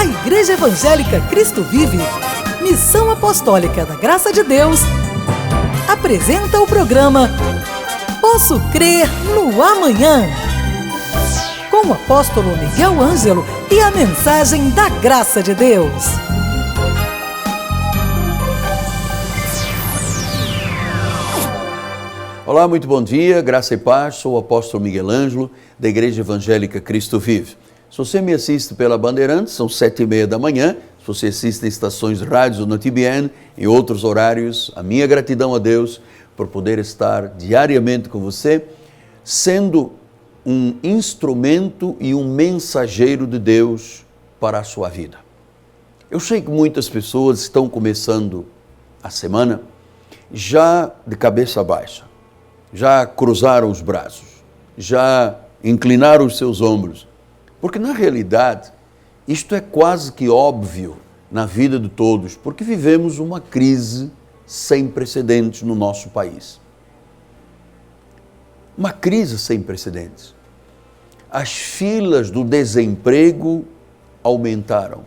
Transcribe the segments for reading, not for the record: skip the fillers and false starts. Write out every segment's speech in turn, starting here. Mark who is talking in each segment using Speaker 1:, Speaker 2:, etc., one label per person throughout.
Speaker 1: A Igreja Evangélica Cristo Vive, Missão Apostólica da Graça de Deus, apresenta o programa Posso Crer no Amanhã, com o apóstolo Miguel Ângelo e a mensagem da Graça de Deus.
Speaker 2: Olá, muito bom dia, graça e paz, sou o apóstolo Miguel Ângelo, da Igreja Evangélica Cristo Vive. Se você me assiste pela Bandeirantes, são 7h30 da manhã, se você assiste em estações de rádios ou no TBN, em outros horários, a minha gratidão a Deus por poder estar diariamente com você, sendo um instrumento e um mensageiro de Deus para a sua vida. Eu sei que muitas pessoas estão começando a semana já de cabeça baixa, já cruzaram os braços, já inclinaram os seus ombros, porque na realidade isto é quase que óbvio na vida de todos, porque vivemos uma crise sem precedentes no nosso país. Uma crise sem precedentes. As filas do desemprego aumentaram.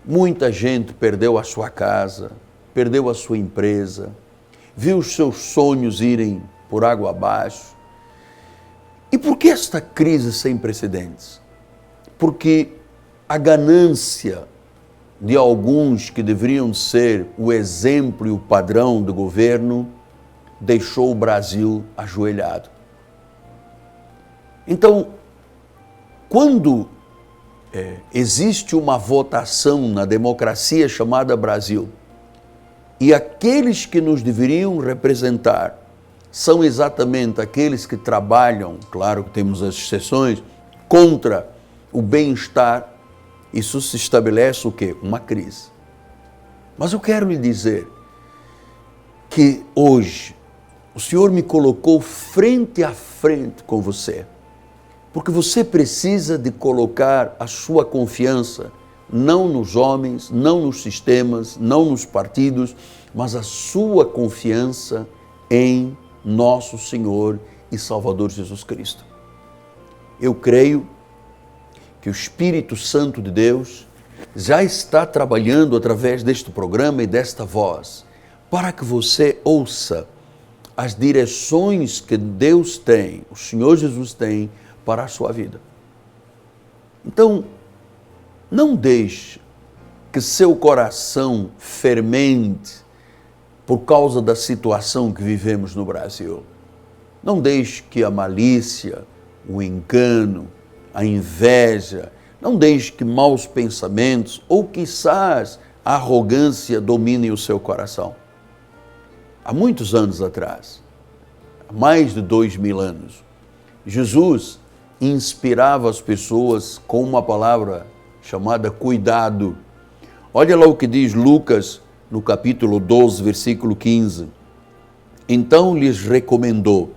Speaker 2: Muita gente perdeu a sua casa, perdeu a sua empresa, viu os seus sonhos irem por água abaixo. E por que esta crise sem precedentes? Porque a ganância de alguns que deveriam ser o exemplo e o padrão do governo deixou o Brasil ajoelhado. Então, quando existe uma votação na democracia chamada Brasil, e aqueles que nos deveriam representar são exatamente aqueles que trabalham, claro que temos as exceções, contra o bem-estar, isso se estabelece o quê? Uma crise. Mas eu quero lhe dizer que hoje o Senhor me colocou frente a frente com você, porque você precisa de colocar a sua confiança não nos homens, não nos sistemas, não nos partidos, mas a sua confiança em nosso Senhor e Salvador Jesus Cristo. Eu creio que o Espírito Santo de Deus já está trabalhando através deste programa e desta voz, para que você ouça as direções que Deus tem, o Senhor Jesus tem para a sua vida. Então, não deixe que seu coração fermente por causa da situação que vivemos no Brasil. Não deixe que a malícia, o engano, a inveja, não deixe que maus pensamentos ou quizás a arrogância dominem o seu coração. Há muitos anos atrás, há mais de 2000 anos, Jesus inspirava as pessoas com uma palavra chamada cuidado. Olha lá o que diz Lucas no capítulo 12, versículo 15. Então lhes recomendou: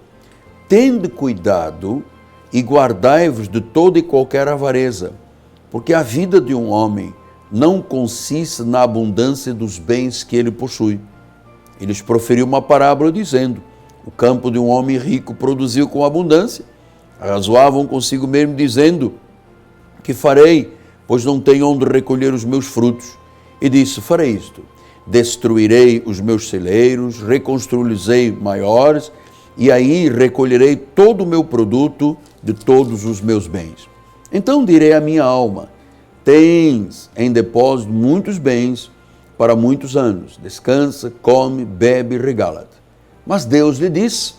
Speaker 2: tende cuidado e guardai-vos de toda e qualquer avareza, porque a vida de um homem não consiste na abundância dos bens que ele possui. E lhes proferiu uma parábola dizendo: o campo de um homem rico produziu com abundância. Arrazoavam consigo mesmo dizendo: que farei, pois não tenho onde recolher os meus frutos? E disse: farei isto, destruirei os meus celeiros, reconstruirei maiores, e aí recolherei todo o meu produto de todos os meus bens. Então direi à minha alma: tens em depósito muitos bens para muitos anos, descansa, come, bebe e regala-te. Mas Deus lhe disse: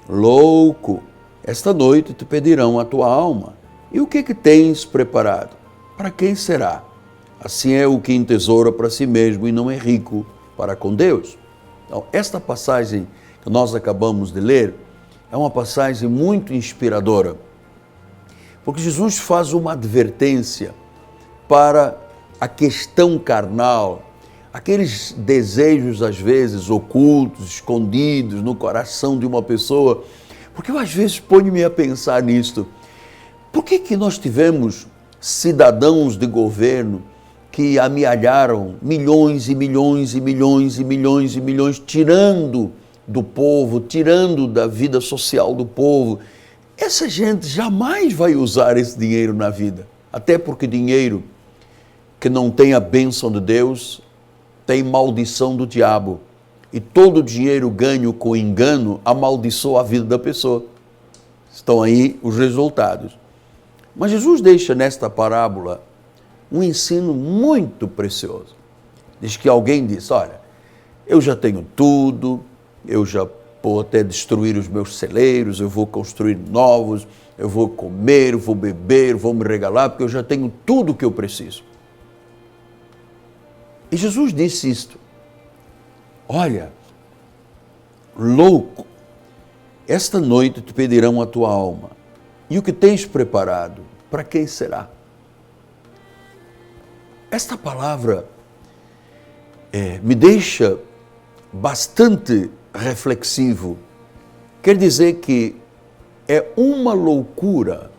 Speaker 2: louco, esta noite te pedirão a tua alma. E o que tens preparado? Para quem será? Assim é o que entesoura para si mesmo e não é rico para com Deus. Então, esta passagem que nós acabamos de ler é uma passagem muito inspiradora, porque Jesus faz uma advertência para a questão carnal, aqueles desejos às vezes ocultos, escondidos no coração de uma pessoa, porque eu às vezes ponho-me a pensar nisto. Por que nós tivemos cidadãos de governo que amealharam milhões e milhões e milhões e milhões e milhões, tirando do povo, tirando da vida social do povo? Essa gente jamais vai usar esse dinheiro na vida, até porque dinheiro que não tem a bênção de Deus tem maldição do diabo. E todo dinheiro ganho com engano amaldiçoa a vida da pessoa. Estão aí os resultados. Mas Jesus deixa nesta parábola um ensino muito precioso. Diz que alguém disse, olha, eu já tenho tudo, eu já vou até destruir os meus celeiros, eu vou construir novos, eu vou comer, vou beber, vou me regalar, porque eu já tenho tudo o que eu preciso. E Jesus disse isto, olha, louco, esta noite te pedirão a tua alma, e o que tens preparado, para quem será? Esta palavra me deixa bastante reflexivo. Quer dizer que é uma loucura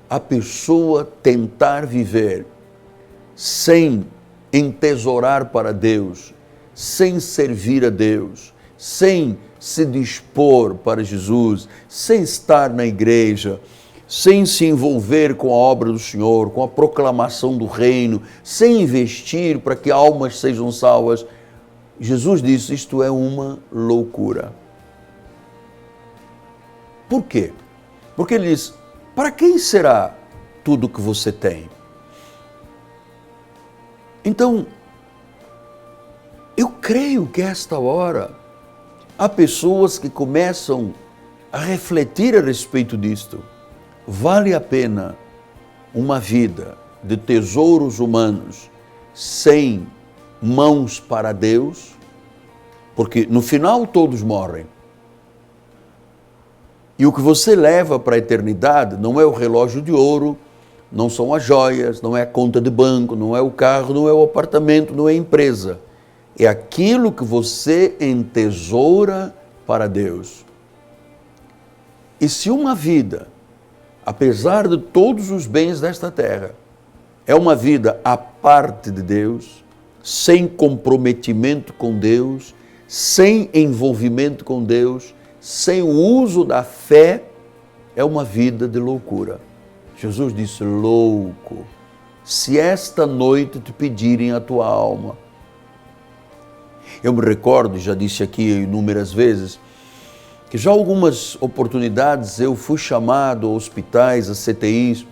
Speaker 2: a pessoa tentar viver sem entesourar para Deus, sem servir a Deus, sem se dispor para Jesus, sem estar na igreja, sem se envolver com a obra do Senhor, com a proclamação do reino, sem investir para que almas sejam salvas. Jesus disse, isto é uma loucura. Por quê? Porque ele diz, para quem será tudo o que você tem? Então, eu creio que esta hora há pessoas que começam a refletir a respeito disto. Vale a pena uma vida de tesouros humanos sem mãos para Deus? Porque no final todos morrem. E o que você leva para a eternidade não é o relógio de ouro, não são as joias, não é a conta de banco, não é o carro, não é o apartamento, não é a empresa. É aquilo que você entesoura para Deus. E se uma vida, apesar de todos os bens desta terra, é uma vida à parte de Deus, sem comprometimento com Deus, sem envolvimento com Deus, sem o uso da fé, é uma vida de loucura. Jesus disse, louco, se esta noite te pedirem a tua alma. Eu me recordo, já disse aqui inúmeras vezes, que já algumas oportunidades eu fui chamado a hospitais, a CTIs,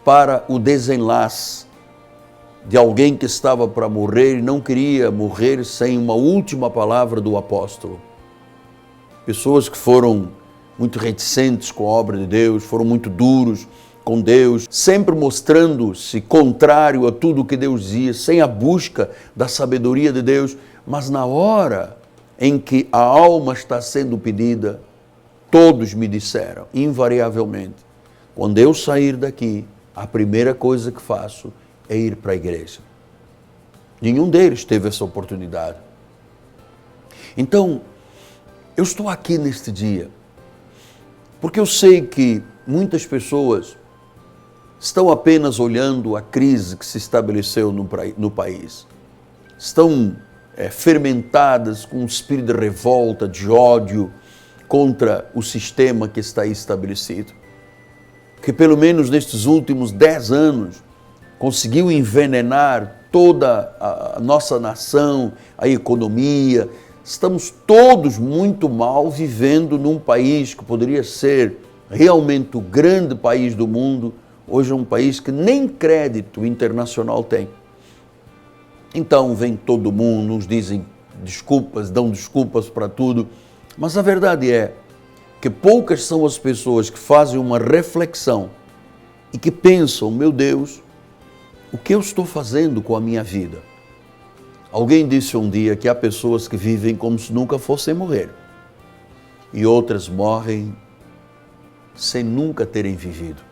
Speaker 2: para o desenlace de alguém que estava para morrer e não queria morrer sem uma última palavra do apóstolo. Pessoas que foram muito reticentes com a obra de Deus, foram muito duros com Deus, sempre mostrando-se contrário a tudo o que Deus dizia, sem a busca da sabedoria de Deus, mas na hora em que a alma está sendo pedida, todos me disseram, invariavelmente, quando eu sair daqui, a primeira coisa que faço é ir para a igreja. Nenhum deles teve essa oportunidade. Então, eu estou aqui neste dia, porque eu sei que muitas pessoas estão apenas olhando a crise que se estabeleceu no país. Estão fermentadas com um espírito de revolta, de ódio contra o sistema que está aí estabelecido. Que pelo menos nestes últimos 10 anos conseguiu envenenar toda a nossa nação, a economia. Estamos todos muito mal vivendo num país que poderia ser realmente o grande país do mundo. Hoje é um país que nem crédito internacional tem. Então vem todo mundo, uns dizem desculpas, dão desculpas para tudo, mas a verdade é que poucas são as pessoas que fazem uma reflexão e que pensam, meu Deus, o que eu estou fazendo com a minha vida? Alguém disse um dia que há pessoas que vivem como se nunca fossem morrer e outras morrem sem nunca terem vivido.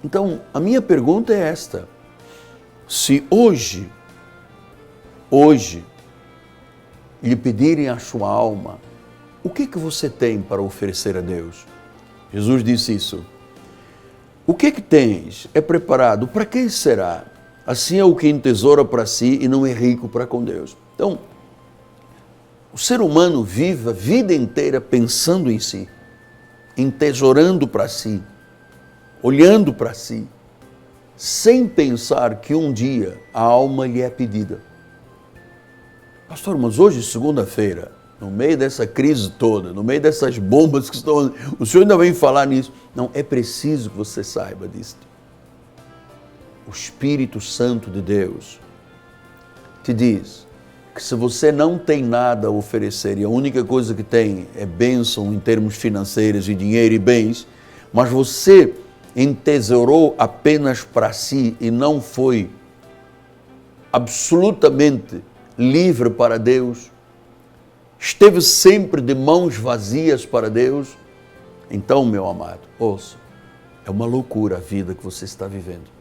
Speaker 2: Então, a minha pergunta é esta: se hoje, lhe pedirem a sua alma, o que você tem para oferecer a Deus? Jesus disse isso. O que tens é preparado, para quem será? Assim é o que entesoura para si e não é rico para com Deus. Então, o ser humano vive a vida inteira pensando em si, entesourando para si, olhando para si. sem pensar que um dia a alma lhe é pedida. Pastor, mas hoje, segunda-feira, no meio dessa crise toda, no meio dessas bombas que estão... O senhor ainda vem falar nisso? Não, é preciso que você saiba disso. O Espírito Santo de Deus te diz que se você não tem nada a oferecer e a única coisa que tem é bênção em termos financeiros e dinheiro e bens, mas você entesourou apenas para si e não foi absolutamente livre para Deus, esteve sempre de mãos vazias para Deus, então, meu amado, ouça, é uma loucura a vida que você está vivendo.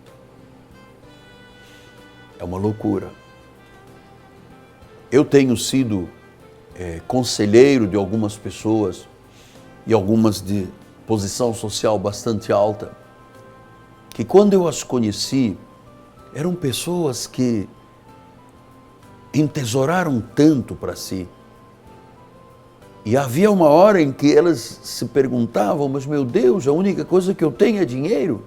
Speaker 2: É uma loucura. Eu tenho sido conselheiro de algumas pessoas e algumas de posição social bastante alta, que quando eu as conheci, eram pessoas que entesouraram tanto para si. E havia uma hora em que elas se perguntavam, mas meu Deus, a única coisa que eu tenho é dinheiro.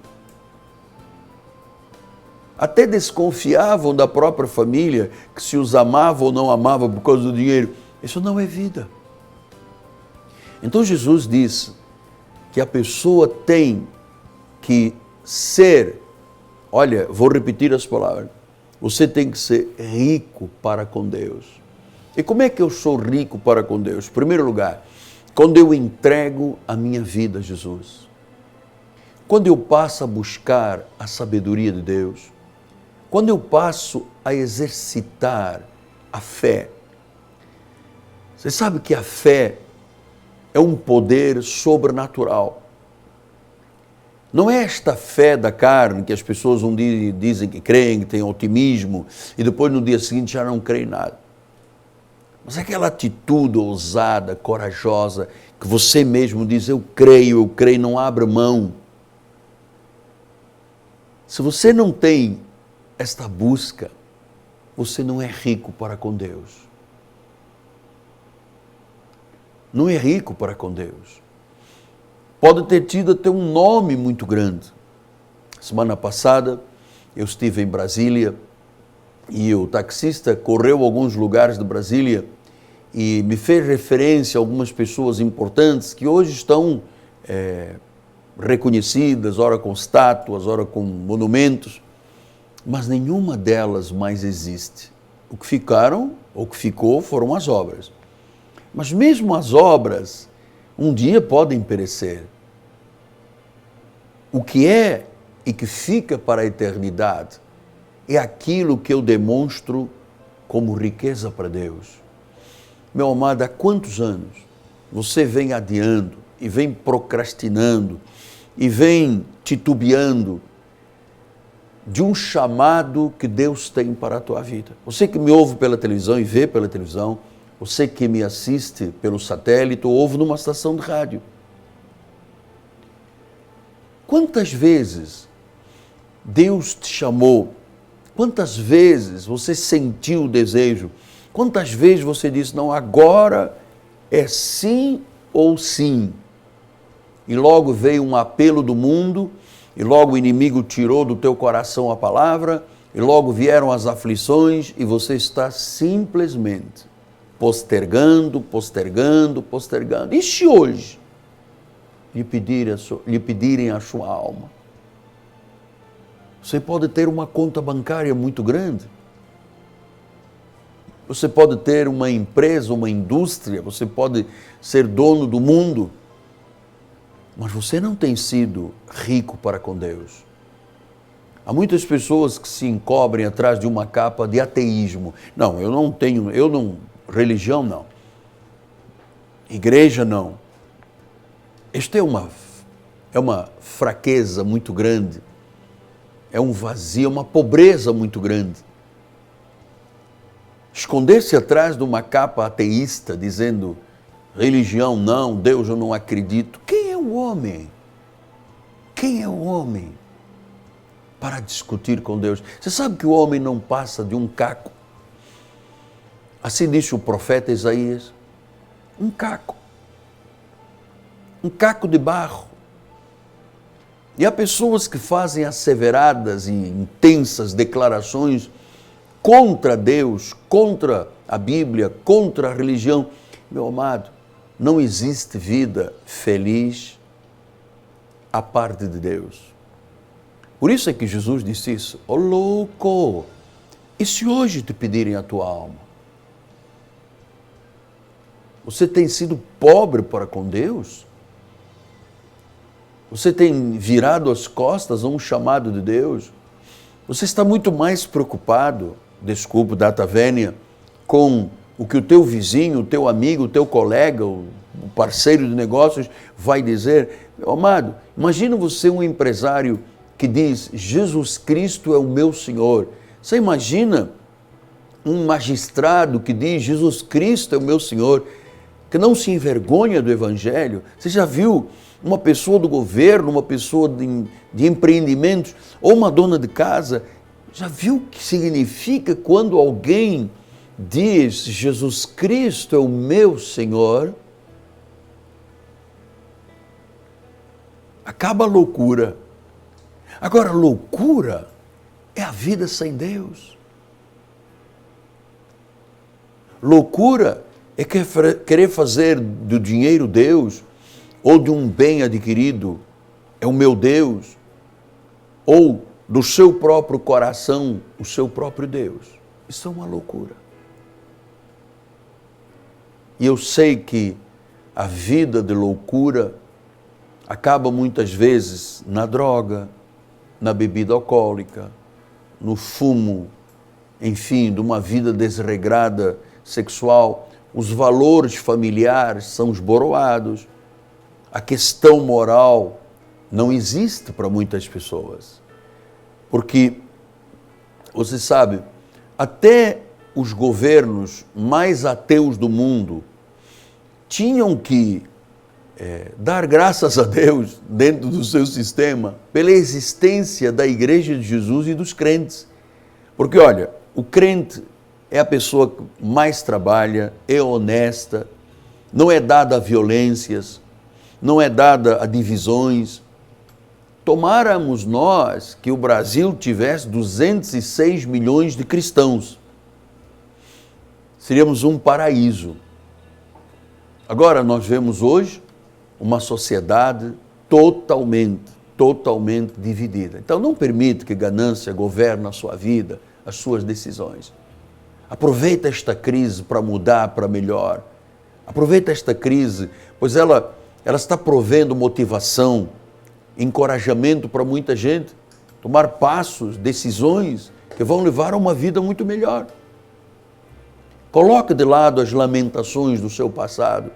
Speaker 2: Até desconfiavam da própria família, que se os amava ou não amava por causa do dinheiro. Isso não é vida. Então Jesus disse que a pessoa tem que ser, olha, vou repetir as palavras, você tem que ser rico para com Deus. E como é que eu sou rico para com Deus? Em primeiro lugar, quando eu entrego a minha vida a Jesus. Quando eu passo a buscar a sabedoria de Deus. Quando eu passo a exercitar a fé. Você sabe que a fé é um poder sobrenatural. Não é esta fé da carne que as pessoas um dia dizem que creem, que têm otimismo e depois no dia seguinte já não creem nada. Mas é aquela atitude ousada, corajosa, que você mesmo diz, eu creio, não abre mão. Se você não tem esta busca, você não é rico para com Deus. Não é rico para com Deus. Pode ter tido até um nome muito grande. Semana passada eu estive em Brasília e o taxista correu alguns lugares de Brasília e me fez referência a algumas pessoas importantes que hoje estão reconhecidas, ora com estátuas, ora com monumentos, mas nenhuma delas mais existe. O que ficaram, ou que ficou, foram as obras. Mas mesmo as obras, um dia podem perecer. O que é e que fica para a eternidade é aquilo que eu demonstro como riqueza para Deus. Meu amado, há quantos anos você vem adiando e vem procrastinando e vem titubeando de um chamado que Deus tem para a tua vida? Você que me ouve pela televisão e vê pela televisão, você que me assiste pelo satélite ou ouve numa estação de rádio. Quantas vezes Deus te chamou? Quantas vezes você sentiu o desejo? Quantas vezes você disse, não, agora é sim ou sim? E logo veio um apelo do mundo, e logo o inimigo tirou do teu coração a palavra, e logo vieram as aflições, e você está simplesmente postergando. E se hoje lhe pedirem a sua alma? Você pode ter uma conta bancária muito grande, você pode ter uma empresa, uma indústria, você pode ser dono do mundo, mas você não tem sido rico para com Deus. Há muitas pessoas que se encobrem atrás de uma capa de ateísmo. Não, religião não, igreja não. Isto é uma fraqueza muito grande, é um vazio, uma pobreza muito grande. Esconder-se atrás de uma capa ateísta, dizendo, religião não, Deus eu não acredito. Quem é o homem? Quem é o homem para discutir com Deus? Você sabe que o homem não passa de um caco? Assim disse o profeta Isaías, um caco de barro, E há pessoas que fazem asseveradas e intensas declarações contra Deus, contra a Bíblia, contra a religião. Meu amado, não existe vida feliz à parte de Deus. Por isso é que Jesus disse isso. Ô louco, e se hoje te pedirem a tua alma? Você tem sido pobre para com Deus? Você tem virado as costas a um chamado de Deus? Você está muito mais preocupado, desculpe, data vênia, com o que o teu vizinho, o teu amigo, o teu colega, o parceiro de negócios vai dizer. Meu amado, imagina você um empresário que diz, Jesus Cristo é o meu Senhor. Você imagina um magistrado que diz, Jesus Cristo é o meu Senhor, que não se envergonha do Evangelho? Você já viu uma pessoa do governo, uma pessoa de empreendimentos, ou uma dona de casa, já viu o que significa quando alguém diz, Jesus Cristo é o meu Senhor? Acaba a loucura. Agora, loucura é a vida sem Deus. Loucura é querer fazer do dinheiro Deus, ou de um bem adquirido, é o meu Deus, ou do seu próprio coração, o seu próprio Deus. Isso é uma loucura. E eu sei que a vida de loucura acaba muitas vezes na droga, na bebida alcoólica, no fumo, enfim, de uma vida desregrada sexual. Os valores familiares são esboroados. A questão moral não existe para muitas pessoas. Porque, você sabe, até os governos mais ateus do mundo tinham que dar graças a Deus dentro do seu sistema pela existência da Igreja de Jesus e dos crentes. Porque, olha, o crente é a pessoa que mais trabalha, é honesta, não é dada a violências, não é dada a divisões. Tomáramos nós que o Brasil tivesse 206 milhões de cristãos, seríamos um paraíso. Agora nós vemos hoje uma sociedade totalmente dividida. Então não permite que ganância governe a sua vida, as suas decisões. Aproveita esta crise para mudar para melhor. Aproveita esta crise, pois ela está provendo motivação, encorajamento para muita gente, tomar passos, decisões que vão levar a uma vida muito melhor. Coloque de lado as lamentações do seu passado.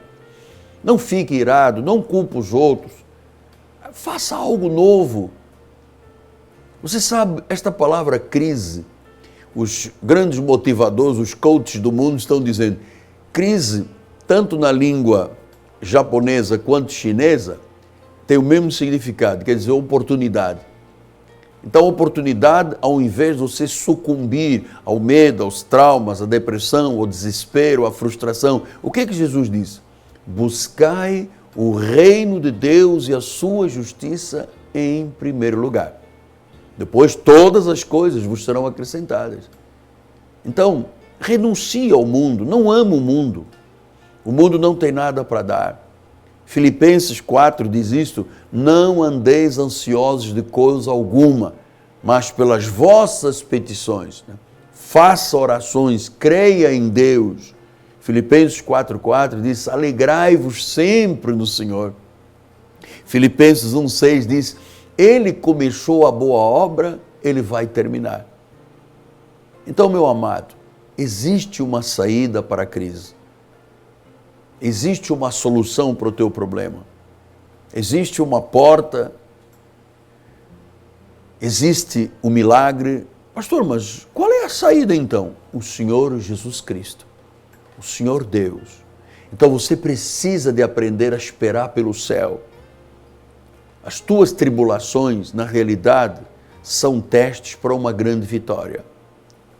Speaker 2: Não fique irado, não culpe os outros. Faça algo novo. Você sabe, esta palavra crise, os grandes motivadores, os coaches do mundo estão dizendo, crise, tanto na língua japonesa quanto chinesa, tem o mesmo significado, quer dizer, oportunidade. Então, oportunidade, ao invés de você sucumbir ao medo, aos traumas, à depressão, ao desespero, à frustração, o que é que Jesus diz? Buscai o reino de Deus e a sua justiça em primeiro lugar. Depois, todas as coisas vos serão acrescentadas. Então, renuncie ao mundo, não ama o mundo. O mundo não tem nada para dar. Filipenses 4 diz isto, não andeis ansiosos de coisa alguma, mas pelas vossas petições, faça orações, creia em Deus. Filipenses 4,4 diz, alegrai-vos sempre no Senhor. Filipenses 1,6 diz, Ele começou a boa obra, Ele vai terminar. Então, meu amado, existe uma saída para a crise. Existe uma solução para o teu problema. Existe uma porta. Existe o milagre. Pastor, mas qual é a saída então? O Senhor Jesus Cristo. O Senhor Deus. Então você precisa de aprender a esperar pelo céu. As tuas tribulações, na realidade, são testes para uma grande vitória.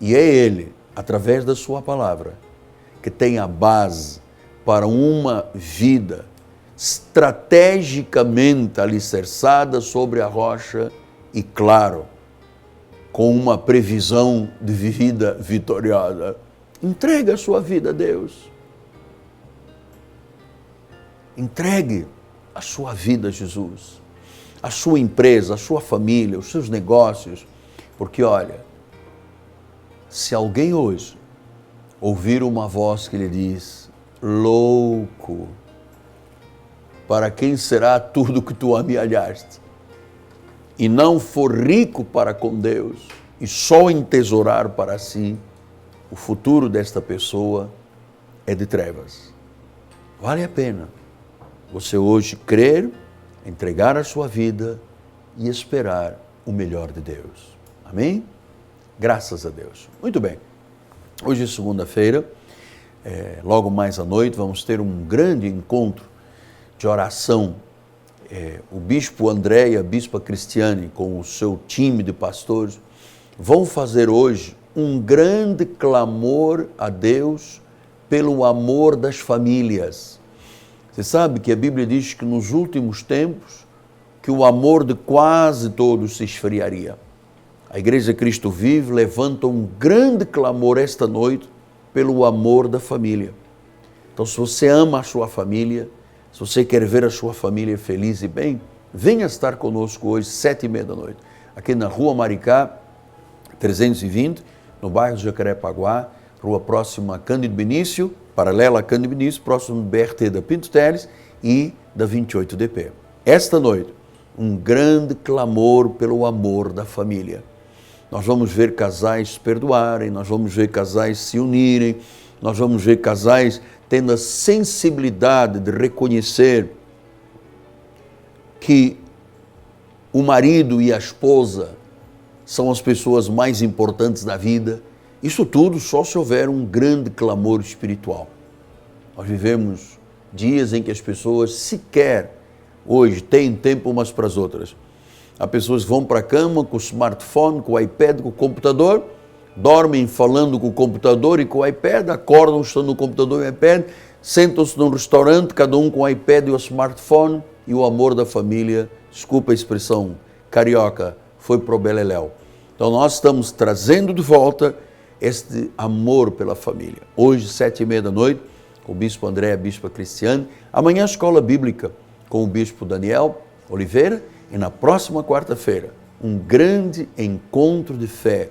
Speaker 2: E é Ele, através da sua palavra, que tem a base para uma vida estrategicamente alicerçada sobre a rocha e, claro, com uma previsão de vida vitoriosa. Entregue a sua vida a Deus. Entregue a sua vida a Jesus, a sua empresa, a sua família, os seus negócios, porque olha, se alguém hoje ouvir uma voz que lhe diz, louco, para quem será tudo que tu amealhaste, e não for rico para com Deus, e só entesourar para si, o futuro desta pessoa é de trevas. Vale a pena você hoje crer, entregar a sua vida e esperar o melhor de Deus. Amém? Graças a Deus. Muito bem. Hoje é segunda-feira, logo mais à noite, vamos ter um grande encontro de oração. O bispo André e a bispa Cristiane, com o seu time de pastores, vão fazer hoje um grande clamor a Deus pelo amor das famílias. Você sabe que a Bíblia diz que nos últimos tempos, que o amor de quase todos se esfriaria. A Igreja Cristo Vive levanta um grande clamor esta noite pelo amor da família. Então, se você ama a sua família, se você quer ver a sua família feliz e bem, venha estar conosco hoje, 7h30 da noite, aqui na Rua Maricá, 320, no bairro Jacarepaguá, rua próxima a Cândido Benício, paralela a Cândido Benício, próximo do BRT da Pinto Teles e da 28DP. Esta noite, um grande clamor pelo amor da família. Nós vamos ver casais se perdoarem, nós vamos ver casais se unirem, nós vamos ver casais tendo a sensibilidade de reconhecer que o marido e a esposa são as pessoas mais importantes da vida. Isso tudo só se houver um grande clamor espiritual. Nós vivemos dias em que as pessoas sequer hoje têm tempo umas para as outras. Há pessoas que vão para a cama com o smartphone, com o iPad, com o computador, dormem falando com o computador e com o iPad, acordam estando no computador e o iPad, sentam-se num restaurante, cada um com o iPad e o smartphone, e o amor da família, desculpa a expressão carioca, foi pro beleléu. Então nós estamos trazendo de volta este amor pela família. Hoje, 7h30 da noite, com o bispo André e a bispa Cristiane. Amanhã, a escola bíblica com o bispo Daniel Oliveira. E na próxima quarta-feira, um grande encontro de fé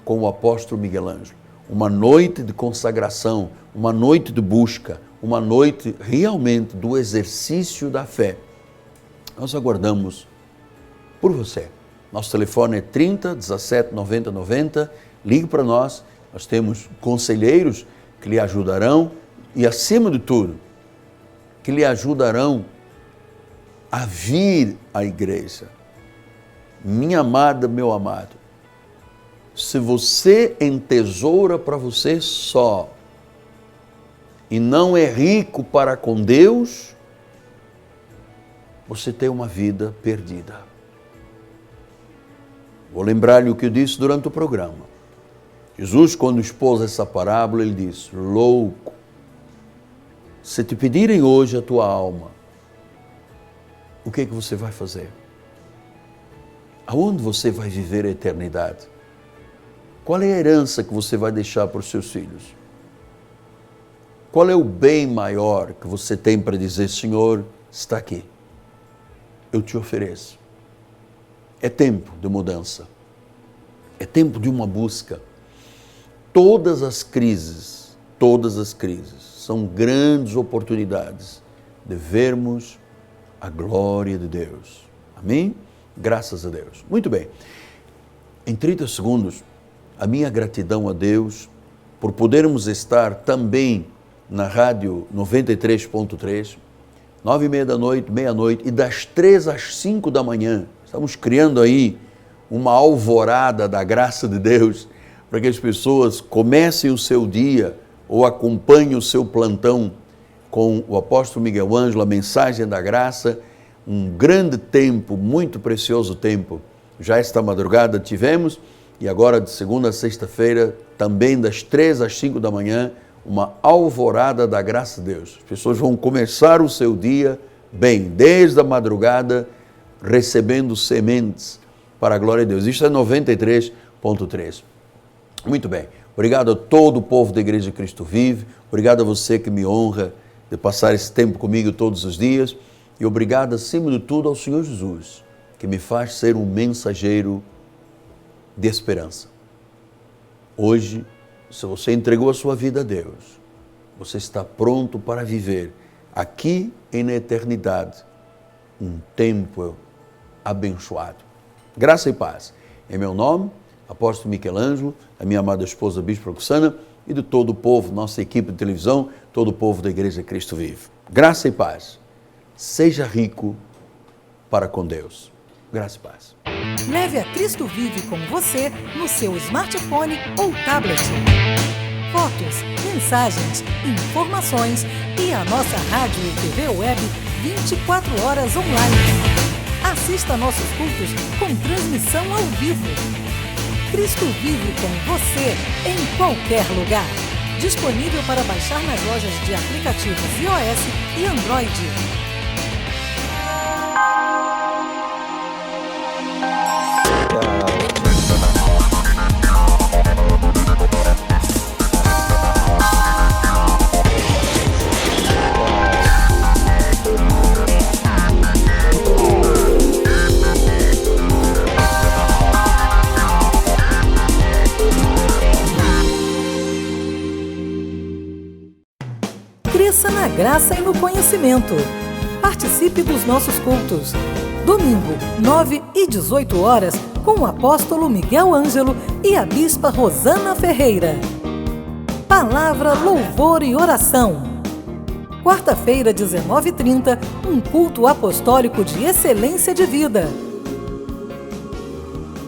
Speaker 2: com o apóstolo Miguel Ângelo. Uma noite de consagração, uma noite de busca, uma noite realmente do exercício da fé. Nós aguardamos por você. Nosso telefone é 30 17 90 90. Ligue para nós. Nós temos conselheiros que lhe ajudarão e, acima de tudo, que lhe ajudarão a vir à igreja. Minha amada, meu amado, se você entesoura para você só e não é rico para com Deus, você tem uma vida perdida. Vou lembrar-lhe o que eu disse durante o programa. Jesus, quando expôs essa parábola, ele disse, louco, se te pedirem hoje a tua alma, o que é que você vai fazer? Aonde você vai viver a eternidade? Qual é a herança que você vai deixar para os seus filhos? Qual é o bem maior que você tem para dizer, Senhor, está aqui, eu te ofereço. É tempo de mudança, é tempo de uma busca. Todas as crises são grandes oportunidades de vermos a glória de Deus. Amém? Graças a Deus. Muito bem. Em 30 segundos, a minha gratidão a Deus por podermos estar também na rádio 93.3, 9h30 da noite, meia-noite, e das 3 às 5 da manhã. Estamos criando aí uma alvorada da graça de Deus para que as pessoas comecem o seu dia ou acompanhem o seu plantão com o apóstolo Miguel Ângelo, a mensagem da graça, um grande tempo, muito precioso tempo. Já esta madrugada tivemos, e agora de segunda a sexta-feira, também das 3 às 5 da manhã, uma alvorada da graça de Deus. As pessoas vão começar o seu dia bem, desde a madrugada, recebendo sementes para a glória de Deus. Isto é 93.3. Muito bem. Obrigado a todo o povo da Igreja Cristo Vive. Obrigado a você que me honra de passar esse tempo comigo todos os dias. E obrigado, acima de tudo, ao Senhor Jesus, que me faz ser um mensageiro de esperança. Hoje, se você entregou a sua vida a Deus, você está pronto para viver aqui e na eternidade um tempo abençoado. Graça e paz. Em meu nome, apóstolo Michelangelo, a minha amada esposa Bispa Roxana e de todo o povo, nossa equipe de televisão, todo o povo da Igreja Cristo Vive. Graça e paz. Seja rico para com Deus. Graça e paz.
Speaker 1: Leve a Cristo Vive com você no seu smartphone ou tablet. Fotos, mensagens, informações e a nossa rádio e TV web 24 horas online. Assista nossos cultos com transmissão ao vivo. Cristo Vive com você em qualquer lugar. Disponível para baixar nas lojas de aplicativos iOS e Android. Cresça na graça e no conhecimento. Participe dos nossos cultos. Domingo, 9 e 18 horas, com o apóstolo Miguel Ângelo e a bispa Rosana Ferreira. Palavra, louvor e oração. Quarta-feira, 19h30, um culto apostólico de excelência de vida.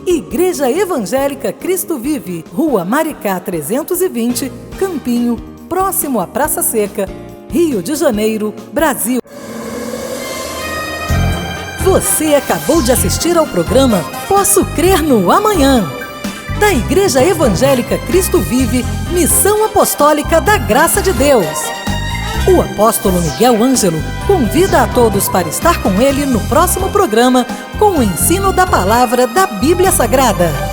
Speaker 1: Igreja Evangélica Cristo Vive, Rua Maricá 320, Campinho, próximo à Praça Seca, Rio de Janeiro, Brasil. Você acabou de assistir ao programa Posso Crer no Amanhã, da Igreja Evangélica Cristo Vive, Missão Apostólica da Graça de Deus. O apóstolo Miguel Ângelo convida a todos para estar com ele no próximo programa com o ensino da palavra da Bíblia Sagrada.